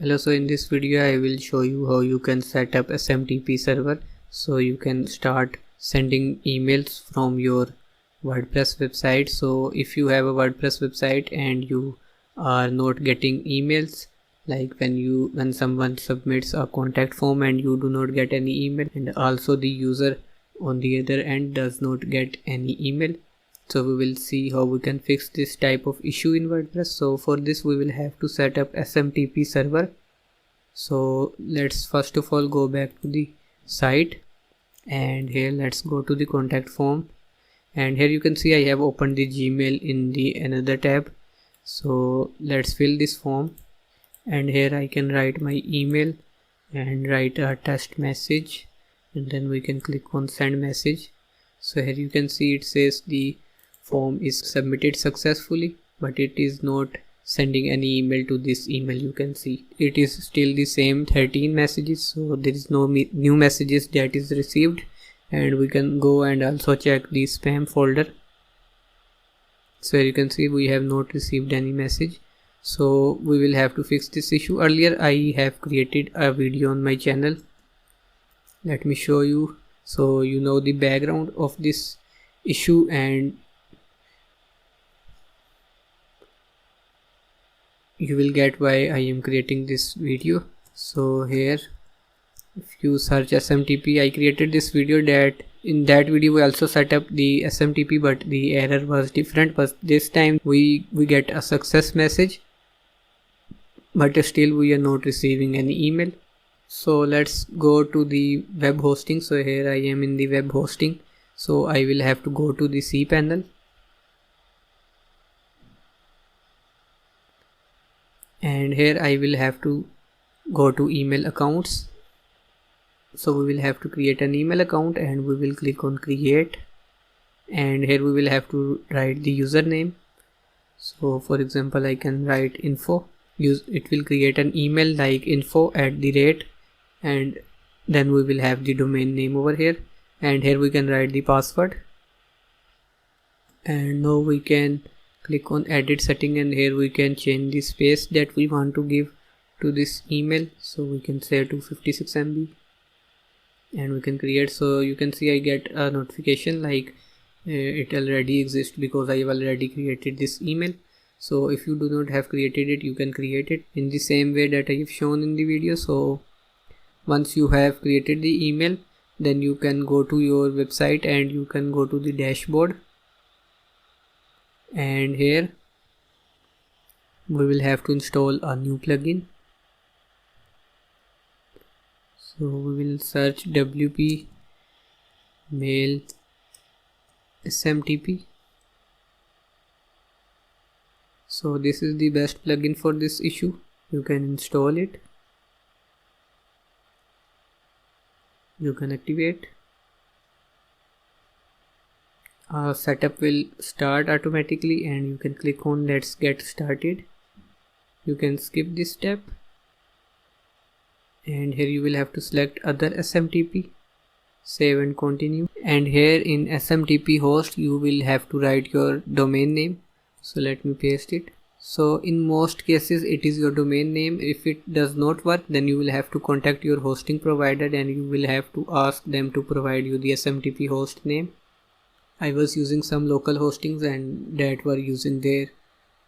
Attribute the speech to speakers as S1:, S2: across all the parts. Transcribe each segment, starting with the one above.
S1: Hello, so in this video I will show you how you can set up SMTP server so you can start sending emails from your WordPress website. So if you have a WordPress website and you are not getting emails, like when someone submits a contact form and you do not get any email, and also the user on the other end does not get any email, so we will see how we can fix this type of issue in WordPress. So for this we will have to set up SMTP server. So let's first of all go back to the site, and here let's go to the contact form, and here you can see I have opened the Gmail in the another tab. So let's fill this form, and here I can write my email and write a test message, and then we can click on send message. So here you can see it says the form is submitted successfully, but it is not sending any email to this email. You can see it is still the same 13 messages, so there is no new messages that is received. And we can go and also check the spam folder. So you can see we have not received any message, so we will have to fix this issue. Earlier I have created a video on my channel, let me show you, so you know the background of this issue and you will get why I am creating this video. So here if you search SMTP, I created this video. That in that video we also set up the SMTP, but the error was different. But this time we get a success message, but still we are not receiving any email. So let's go to the web hosting. So here I am in the web hosting, so I will have to go to the cPanel, and here I will have to go to email accounts. So we will have to create an email account, and we will click on create, and here we will have to write the username. So for example I can write info. It will create an email like info@, and then we will have the domain name over here, and here we can write the password. And now we can click on edit setting, and here we can change the space that we want to give to this email. So we can say 256 MB, and we can create. So you can see I get a notification like it already exists because I have already created this email. So if you do not have created it, you can create it in the same way that I have shown in the video. So once you have created the email, then you can go to your website and you can go to the dashboard, and here we will have to install a new plugin. So we will search WP mail SMTP. So this is the best plugin for this issue. You can install it, you can activate. Setup will start automatically, and you can click on let's get started. You can skip this step, and here you will have to select other SMTP, save and continue. And here in SMTP host you will have to write your domain name. So let me paste it. So in most cases it is your domain name. If it does not work, then you will have to contact your hosting provider and you will have to ask them to provide you the SMTP host name. I was using some local hostings and that were using their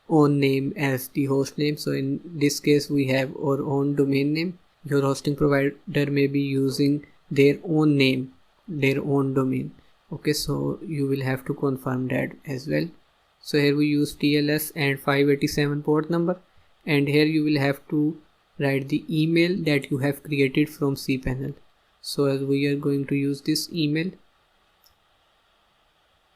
S1: own name as the host name. So in this case we have our own domain name. Your hosting provider may be using their own name, their own domain. Okay, so you will have to confirm that as well. So here we use TLS and 587 port number, and here you will have to write the email that you have created from cPanel. So as we are going to use this email,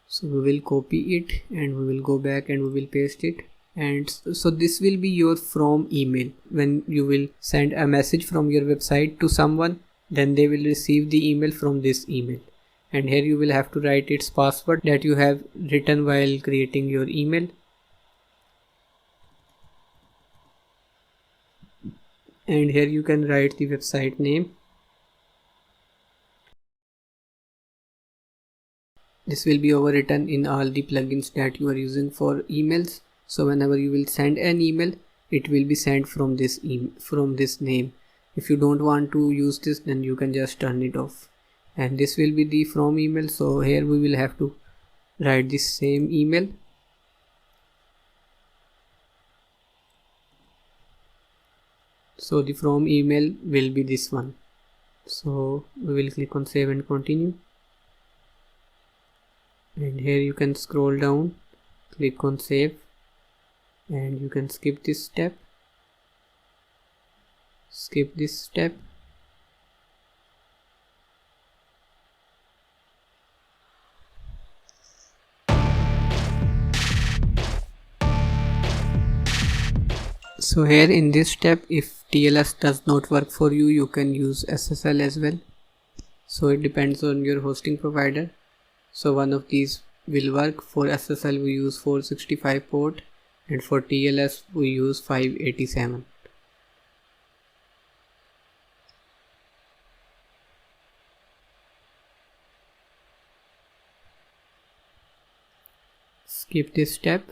S1: so we will copy it and we will go back and we will paste it. And so this will be your from email. When you will send a message from your website to someone, then they will receive the email from this email. And here you will have to write its password that you have written while creating your email. And here you can write the website name. This will be overwritten in all the plugins that you are using for emails. So whenever you will send an email, it will be sent from this name. If you don't want to use this, then you can just turn it off, and this will be the from email. So here we will have to write this same email. So the from email will be this one. So we will click on save and continue, and here you can scroll down, click on save, and you can skip this step, skip this step. So here in this step, if TLS does not work for you, you can use SSL as well. So it depends on your hosting provider. So one of these will work. For SSL we use 465 port, and for TLS we use 587. Skip this step,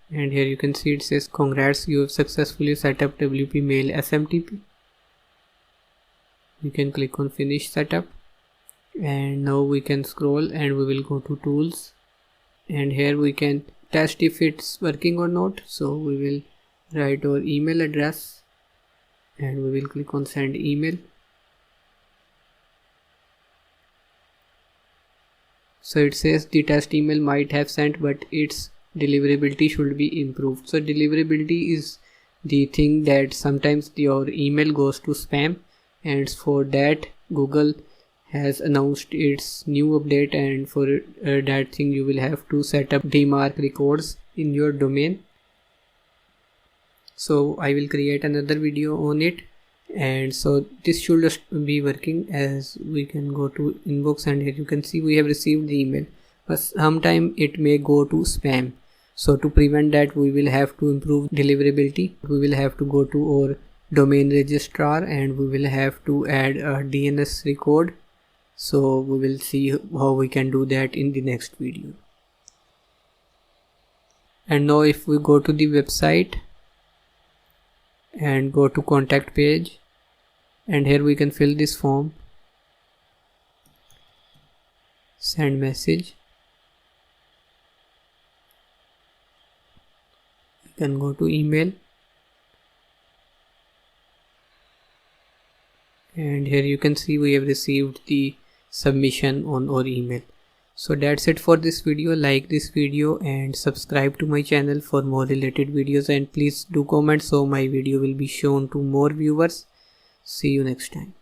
S1: and here you can see it says congrats, you have successfully set up WP Mail SMTP. You can click on finish setup, and now we can scroll and we will go to tools, and here we can test if it's working or not. So we will write our email address, and we will click on send email. So it says the test email might have sent, but its deliverability should be improved. So deliverability is the thing that sometimes your email goes to spam, and for that Google has announced its new update, and for that thing you will have to set up DMARC records in your domain. So I will create another video on it, and so this should just be working. As we can go to inbox, and here you can see we have received the email, but sometime it may go to spam. So to prevent that, we will have to improve deliverability. We will have to go to our domain registrar, and we will have to add a DNS record. So we will see how we can do that in the next video. And now if we go to the website and go to contact page, and here we can fill this form, send message. You can go to email, and here you can see we have received the submission on our email. So that's it for this video. Like this video and subscribe to my channel for more related videos, and please do comment so my video will be shown to more viewers. See you next time.